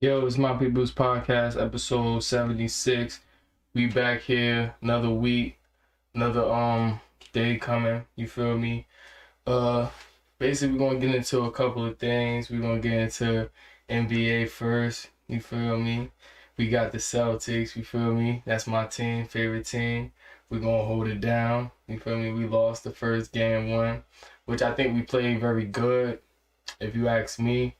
Yo, it's My People's Podcast, episode 76. We back here, another week, another day coming, you feel me? Uh Basically we're gonna get into a couple of things. We're gonna get into NBA first, you feel me? We got the Celtics, you feel me? That's my team, favorite team. We're gonna hold it down, you feel me? We lost the first game one, which I think we played very good, if you ask me.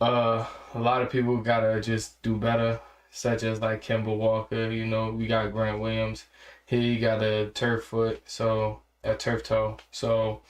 A lot of people gotta just do better, such as like Kemba Walker. We got Grant Williams. He got a turf foot, so a turf toe. So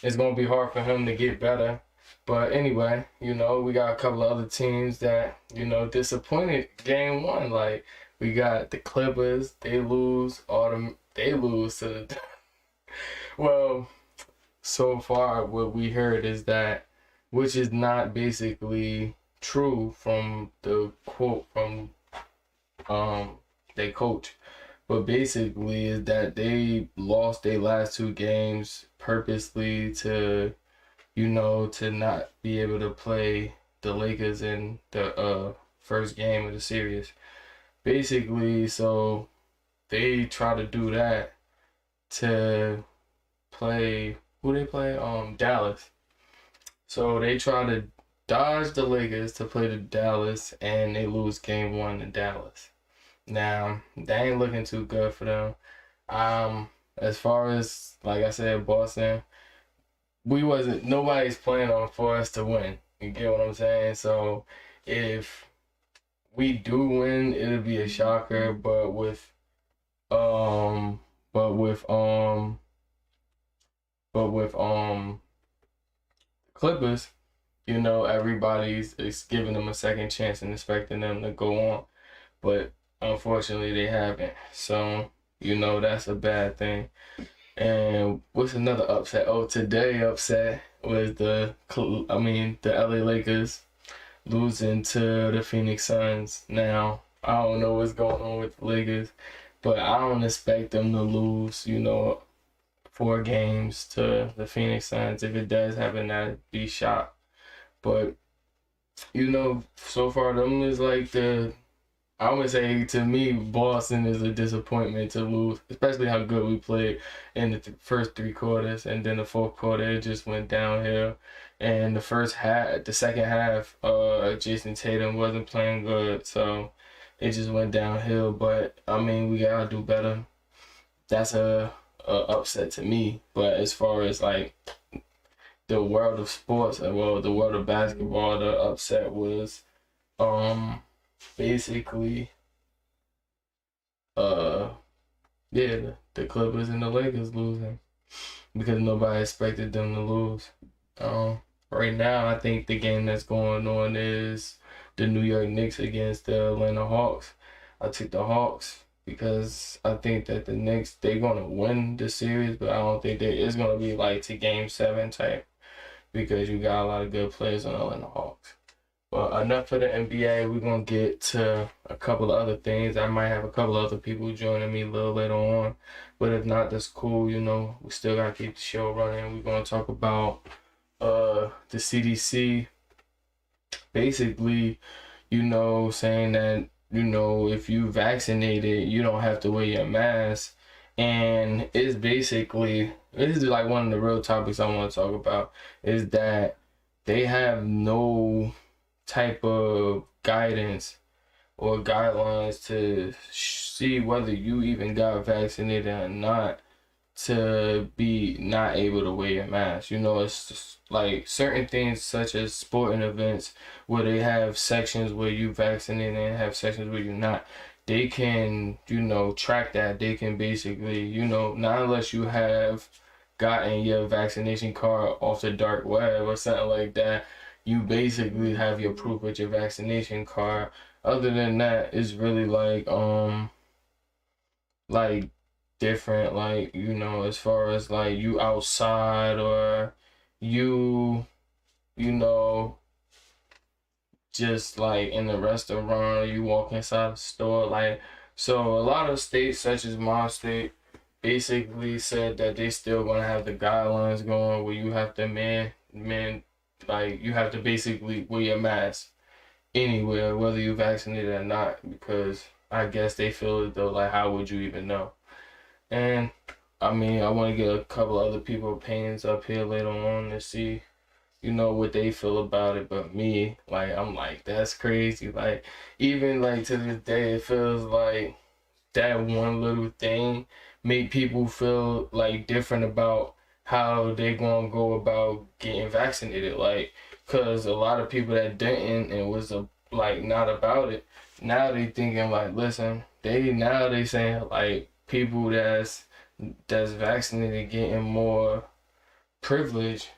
it's gonna be hard for him to get better. But anyway, we got a couple of other teams that disappointed game one. Like we got the Clippers. They lose to the. Well, so far what we heard is that, which is not basically true from the quote from their coach, but basically is that they lost their last two games purposely to not be able to play the Lakers in the first game of the series. Basically, so they try to do that to play, who they play? Dallas. So they try to dodge the Lakers to play the Dallas, and they lose game one in Dallas. Now, they ain't looking too good for them. As far as, like I said, Boston, nobody's planning on for us to win. You get what I'm saying? So if we do win, it'll be a shocker, um, but with, um, but with Clippers, everybody's is giving them a second chance and expecting them to go on. But unfortunately, they haven't. So, that's a bad thing. And what's another upset? Oh, today upset was the LA Lakers losing to the Phoenix Suns. Now, I don't know what's going on with the Lakers, but I don't expect them to lose, four games to the Phoenix Suns. If it does happen, I'd be shocked. But so far them is like I would say, to me, Boston is a disappointment to lose, especially how good we played in the first three quarters, and then the fourth quarter it just went downhill. And the second half, Jason Tatum wasn't playing good, so it just went downhill. But I mean, we gotta do better. That's a upset to me. But as far as like the world of sports, well, the world of basketball, the upset was basically uh yeah, the Clippers and the Lakers losing because nobody expected them to lose. Um right now I think the game that's going on is the New York Knicks against the Atlanta Hawks. I took the Hawks because I think that the Knicks, they're gonna win the series, but I don't think it's gonna be like to game seven type, because you got a lot of good players on the Atlanta Hawks. But enough for the NBA. We're gonna get to a couple of other things. I might have a couple of other people joining me a little later on, but if not, that's cool. We still gotta keep the show running. We're gonna talk about the CDC, basically, saying that if you vaccinated, you don't have to wear your mask. And it's basically, this is like one of the real topics I want to talk about, is that they have no type of guidance or guidelines to see whether you even got vaccinated or not, to be not able to wear your mask. It's just like certain things such as sporting events where they have sections where you vaccinated and have sections where you're not. They can, track that. They can basically, not unless you have gotten your vaccination card off the dark web or something like that, you basically have your proof with your vaccination card. Other than that, it's really like different, like, as far as like you outside, or you you know just like in the restaurant, or you walk inside a store. Like, so a lot of states such as my state basically said that they still gonna have the guidelines going where you have to, like, you have to basically wear your mask anywhere, whether you vaccinated or not, because I guess they feel as though, like, how would you even know? And I mean, I want to get a couple other people's opinions up here later on to see, what they feel about it. But me, like, I'm like, that's crazy. Like, even like to this day, it feels like that one little thing make people feel like different about how they gonna go about getting vaccinated. Like, cause a lot of people that didn't and was like not about it, now they thinking like, listen, they saying like people that's vaccinated getting more privilege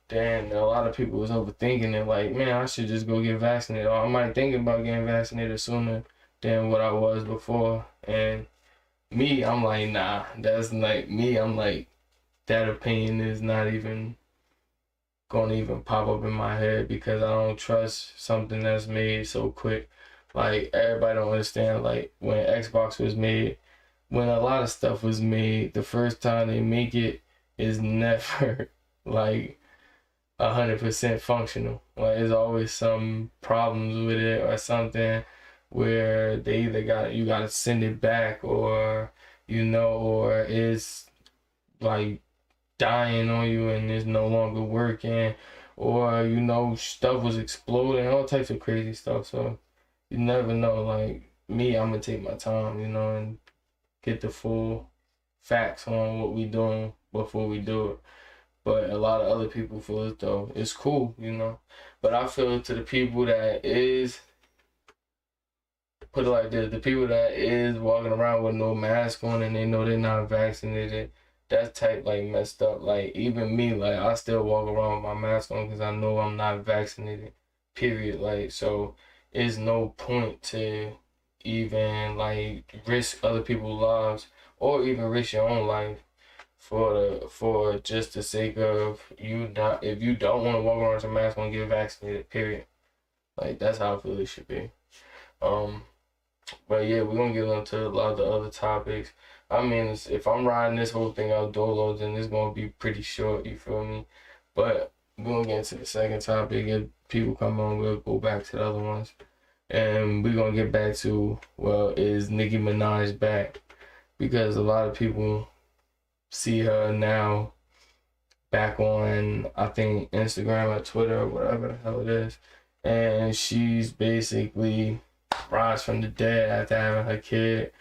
than a lot of people was overthinking it. Like, man, I should just go get vaccinated, or I might think about getting vaccinated sooner than what I was before. And me, I'm like, nah, that's like me. I'm like, that opinion is not even gonna even pop up in my head, because I don't trust something that's made so quick. Like, everybody don't understand, like, when Xbox was made, when a lot of stuff was made, the first time they make it is never like 100% functional. Like, there's always some problems with it or something where they either you gotta send it back, or or it's like dying on you and it's no longer working, or stuff was exploding, all types of crazy stuff. So you never know. Like me, I'm gonna take my time, and get the full facts on what we doing before we do it. But a lot of other people feel as though it's cool, But I feel, to the people that is, put it like this, the people that is walking around with no mask on and they know they're not vaccinated, that's type like messed up. Like, even me, like, I still walk around with my mask on because I know I'm not vaccinated, period. Like, so it's no point to even like risk other people's lives, or even risk your own life for just the sake of you not, if you don't want to walk around with your mask on, get vaccinated, period. Like, that's how I feel it should be. But yeah, we're gonna get into a lot of the other topics. I mean, if I'm riding this whole thing out dolo, then it's gonna be pretty short, you feel me? But we're gonna get into the second topic. If people come on, we'll go back to the other ones. And we're gonna get back to, well, is Nicki Minaj back? Because a lot of people see her now back on, I think, Instagram or Twitter or whatever the hell it is. And she's basically rise from the dead after having her kid.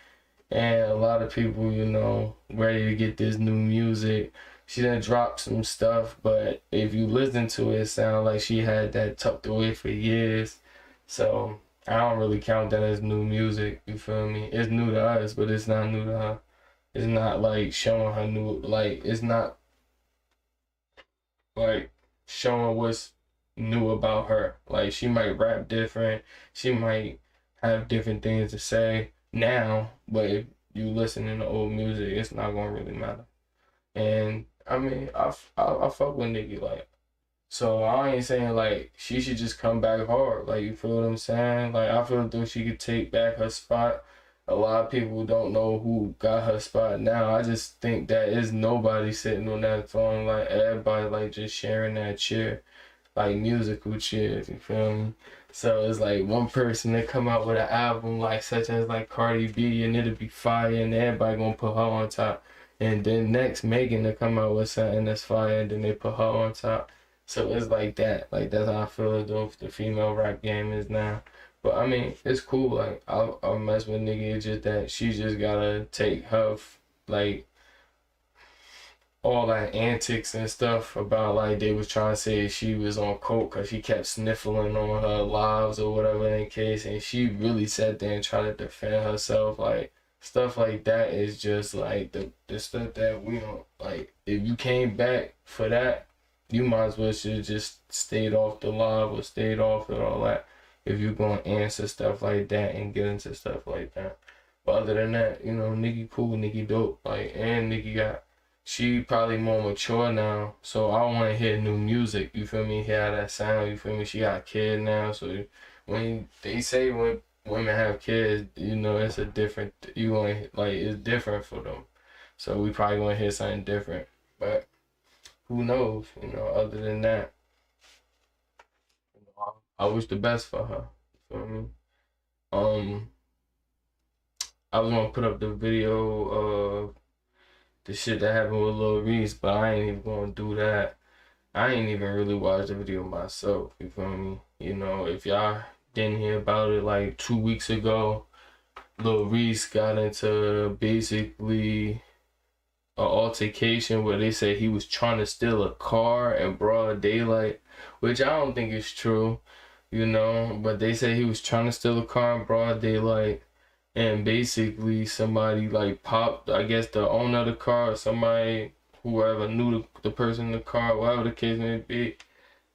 And a lot of people, ready to get this new music. She done dropped some stuff, but if you listen to it, it sounds like she had that tucked away for years. So I don't really count that as new music, you feel me? It's new to us, but it's not new to her. It's not like showing her new, like, it's not like showing what's new about her. Like, she might rap different, she might have different things to say now, but if you listen to old music, it's not gonna really matter. And I mean, I fuck with Nicki, like, so I ain't saying like she should just come back hard. Like, you feel what I'm saying? Like, I feel though she could take back her spot. A lot of people don't know who got her spot now. I just think that is nobody sitting on that throne. Like, everybody like just sharing that chair, like musical chairs. You feel me? So it's like one person that come out with an album like such as like Cardi B, and it'll be fire, and everybody gonna put her on top. And then next Megan to come out with something that's fire, and then they put her on top. So it's like that. Like, that's how I feel as though the female rap game is now. But I mean, it's cool. Like, I'll mess with Nicki. It's just that she just gotta take her, like, all that antics and stuff about, like, they was trying to say she was on coke because she kept sniffling on her lives or whatever in the case. And she really sat there and tried to defend herself. Like, stuff like that is just, like, the stuff that we don't, like, if you came back for that, you might as well should have just stayed off the live or stayed off and all that, if you're going to answer stuff like that and get into stuff like that. But other than that, Nicki cool, Nicki dope. Like, and Nicki she probably more mature now, so I want to hear new music, you feel me? Hear that sound, you feel me? She got a kid now, so when they say when women have kids, it's a different, it's different for them. So we probably going to hear something different. But who knows, other than that, I wish the best for her. feel me? I was gonna put up the video of the shit that happened with Lil Reese, but I ain't even gonna do that. I ain't even really watched the video myself, you feel me? You know, if y'all didn't hear about it like 2 weeks ago, Lil Reese got into basically an altercation where they said he was trying to steal a car in broad daylight, which I don't think is true, you know, but they say he was trying to steal a car in broad daylight, and basically somebody like popped, I guess the owner of the car or somebody, whoever knew the person in the car, whatever the case may be,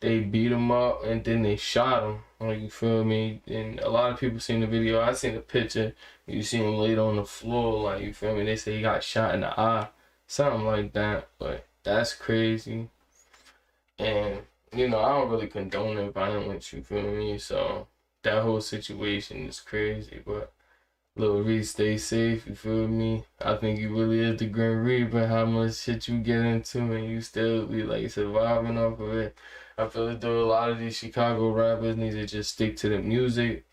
they beat him up and then they shot him. Like, you feel me? And a lot of people seen the video. I seen the picture. You see him laid on the floor, like, you feel me? They say he got shot in the eye, something like that. But that's crazy. And, you know, I don't really condone violence, you feel me? So that whole situation is crazy. But Lil Reese, stay safe, you feel me? I think you really is the Grim Reaper, how much shit you get into and you still be like surviving off of it. I feel as though a lot of these Chicago rappers need to just stick to the music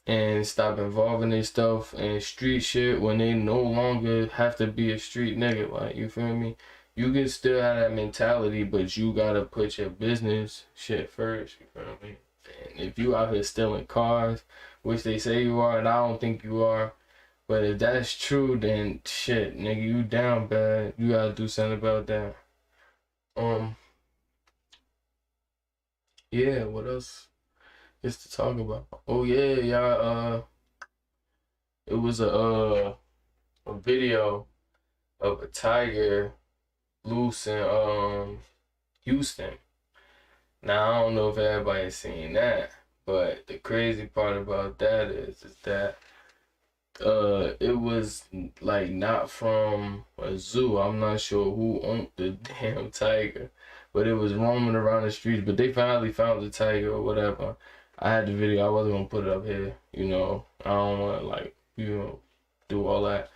and stop involving themselves in street shit when they no longer have to be a street nigga, like, you feel me? You can still have that mentality, but you gotta put your business shit first, you feel me? And if you out here stealing cars, which they say you are, and I don't think you are, but if that's true, then shit, nigga, you down bad. You gotta do something about that. Yeah, what else is to talk about? Oh yeah, y'all, it was a video of a tiger loose in Houston. Now I don't know if everybody's seen that, but the crazy part about that is that it was like not from a zoo. I'm not sure who owned the damn tiger, but it was roaming around the streets. But they finally found the tiger or whatever. I had the video. I wasn't gonna put it up here. You know, I don't want to like, you know, do all that.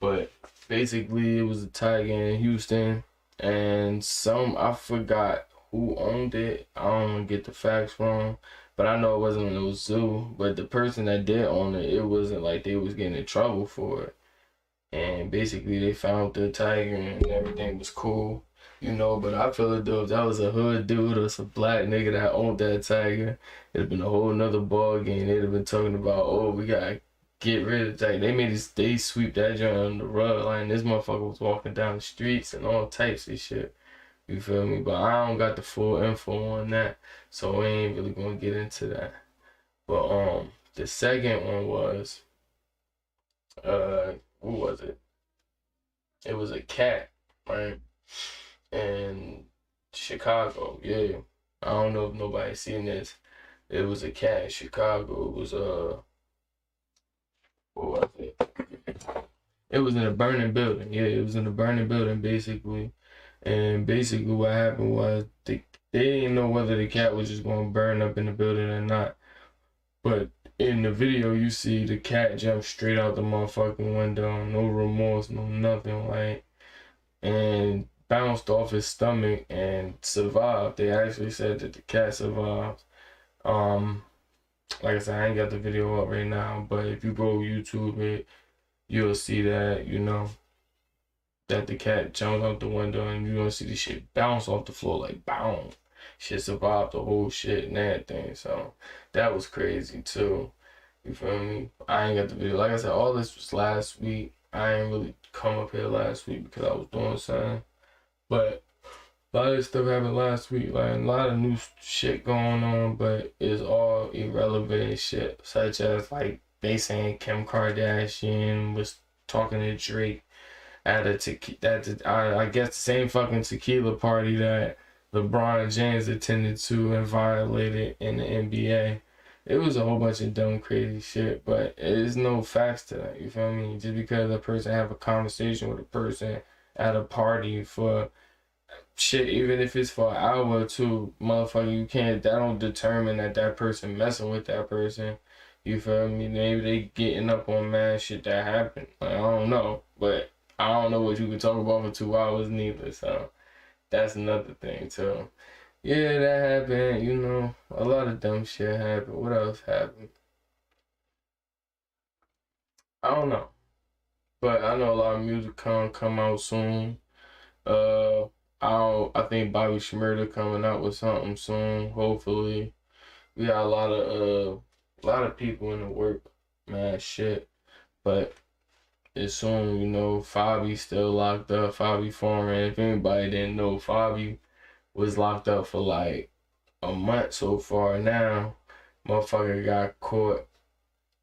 But basically, it was a tiger in Houston, and I forgot who owned it. I don't want to get the facts wrong, but I know it wasn't in a zoo. But the person that did own it, it wasn't like they was getting in trouble for it. And basically, they found the tiger and everything was cool, you know. But I feel like though if that was a hood dude or some black nigga that owned that tiger, it'd been a whole nother ball game. They'd have been talking about, oh, we gotta get rid of the tiger. They sweep that joint on the rug. Like, this motherfucker was walking down the streets and all types of shit. You feel me? But I don't got the full info on that, so we ain't really gonna get into that. But the second one was who was it? It was a cat, right? In Chicago, yeah. I don't know if nobody's seen this. It was a cat in Chicago. It was what was it? It was in a burning building. Yeah, it was in a burning building basically. And basically what happened was they didn't know whether the cat was just going to burn up in the building or not. But in the video, you see the cat jump straight out the motherfucking window. No remorse, no nothing, like, and bounced off his stomach and survived. They actually said that the cat survived. Like I said, I ain't got the video up right now, but if you go YouTube it, you'll see that, you know, that the cat jumped out the window and you're gonna see the shit bounce off the floor, like, boom. Shit survived the whole shit and everything. So that was crazy too. You feel me? I ain't got the video. Like I said, all this was last week. I ain't really come up here last week because I was doing something. But a lot of this stuff happened last week. Like, a lot of new shit going on, but it's all irrelevant shit. Such as, like, they saying Kim Kardashian was talking to Drake at I guess the same fucking tequila party that LeBron James attended to and violated in the NBA. It was a whole bunch of dumb, crazy shit, but there's no facts to that, you feel me? Just because a person have a conversation with a person at a party for shit, even if it's for an hour or two, motherfucker, that don't determine that person messing with that person. You feel me? Maybe they getting up on mad shit that happened. Like, I don't know, but I don't know what you could talk about for 2 hours neither, so that's another thing too. Yeah, that happened, you know, a lot of dumb shit happened. What else happened? I don't know. But I know a lot of music come out soon. I think Bobby Shmurda coming out with something soon. Hopefully, we got a lot of people in the work, man. Shit, but it's soon. Fabi still locked up. Fabi Foreign. If anybody didn't know, Fabi was locked up for like a month so far now. Motherfucker got caught.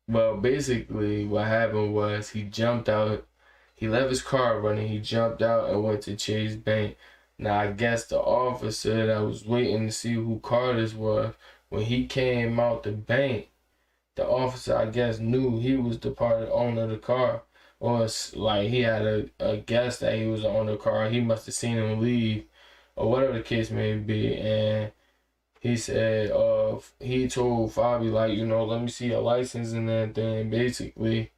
Well, basically, what happened was he jumped out. He left his car running. He jumped out and went to Chase Bank. Now, I guess the officer that was waiting to see who car this was, when he came out the bank, the officer, I guess, knew he was the owner of the car. Or like he had a guess that he was the owner of the car. He must have seen him leave or whatever the case may be. And he said, he told Fabi, like, let me see your license and that thing. Basically,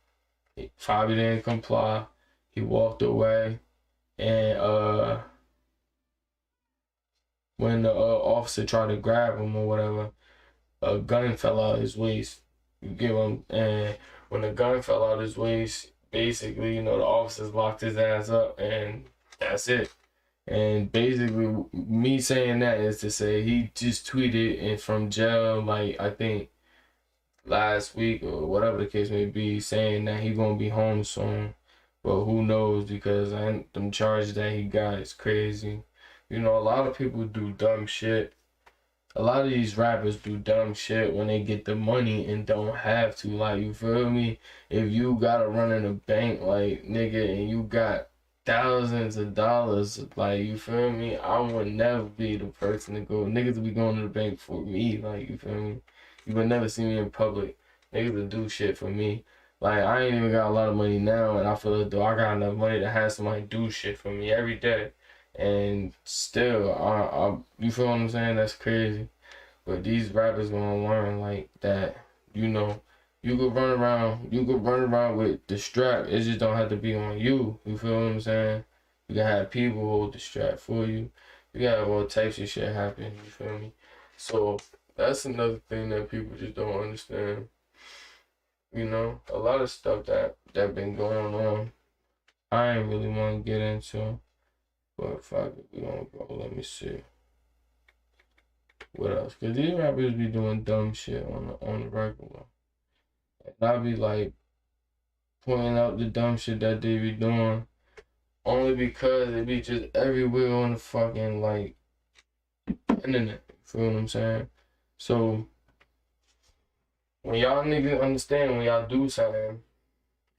Fabi didn't comply. He walked away. And when the officer tried to grab him or whatever, a gun fell out of his waist. You get him? And when the gun fell out of his waist, basically, the officers locked his ass up, and that's it. And basically, me saying that is to say he just tweeted and from jail, like, I think last week or whatever the case may be, saying that he gonna be home soon. But who knows, because them charges that he got is crazy. A lot of people do dumb shit. A lot of these rappers do dumb shit when they get the money and don't have to. Like, you feel me? If you gotta run in a bank, like, nigga, and you got thousands of dollars, like, you feel me? I would never be the person to go. Niggas would be going to the bank for me, like, you feel me? You would never see me in public. Niggas would do shit for me. Like, I ain't even got a lot of money now, and I feel as though I got enough money to have somebody do shit for me every day. And still, you feel what I'm saying? That's crazy. But these rappers gonna learn like that. You could run around with the strap. It just don't have to be on you. You feel what I'm saying? You can have people hold the strap for you. You gotta have all types of shit happen. You feel me? So that's another thing that people just don't understand. A lot of stuff that been going on. I ain't really want to get into. But fuck it, we gonna go. Let me see. What else? Cause these rappers be doing dumb shit on the regular. And I be like pointing out the dumb shit that they be doing only because it be just everywhere on the fucking like internet. You feel what I'm saying? So when y'all niggas understand when y'all do something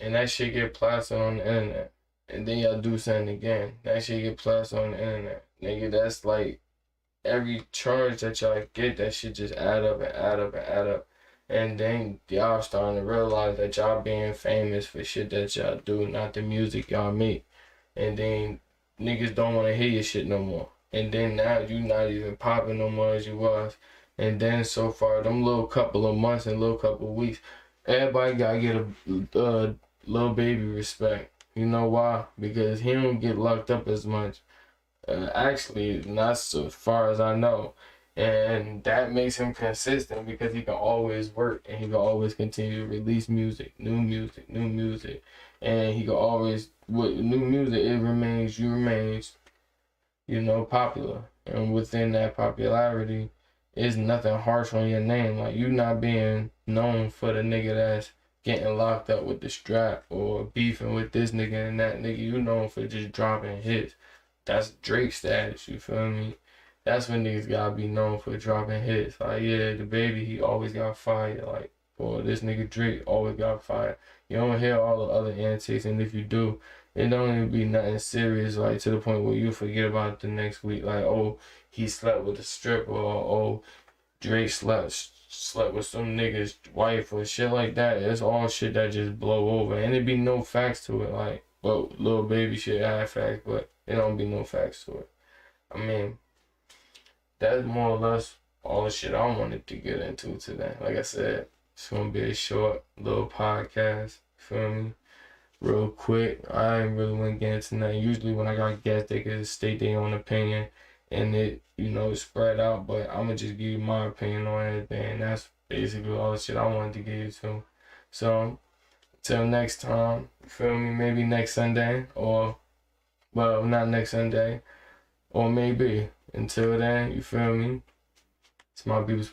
and that shit get plastered on the internet, and then y'all do something again, that shit get plastered on the internet. Nigga, that's like every charge that y'all get, that shit just add up and add up and add up. And then y'all starting to realize that y'all being famous for shit that y'all do, not the music y'all make. And then niggas don't want to hear your shit no more. And then now you not even popping no more as you was. And then so far, them little couple of months and little couple of weeks, everybody gotta get a Lil Baby respect. You know why? Because he don't get locked up as much. Actually, not so far as I know. And that makes him consistent because he can always work and he can always continue to release music, new music, new music. And he can always, with new music, it remains, popular. And within that popularity, is nothing harsh on your name. Like, you not being known for the nigga that's getting locked up with the strap or beefing with this nigga and that nigga. You known for just dropping hits. That's Drake status, you feel me? That's when niggas gotta be known for dropping hits. Like, yeah, the baby, he always got fired. Like, or this nigga Drake always got fired. You don't hear all the other antics, and if you do, it don't even be nothing serious, like, to the point where you forget about it the next week. Like, oh, he slept with a stripper, or oh, Drake slept with some nigga's wife, or shit like that. It's all shit that just blow over, and it be no facts to it. Like, well, Lil Baby shit had facts, but it don't be no facts to it. I mean, that's more or less all the shit I wanted to get into today. Like I said, it's gonna be a short little podcast. Feel me? Real quick. I ain't really want to get into nothing. Usually when I got guests, they can state their own opinion and it, spread out. But I'm gonna just give you my opinion on everything. And that's basically all the shit I wanted to get into. So till next time, you feel me? Maybe next Sunday, or, well, not next Sunday, or maybe. Until then, you feel me? It's My People's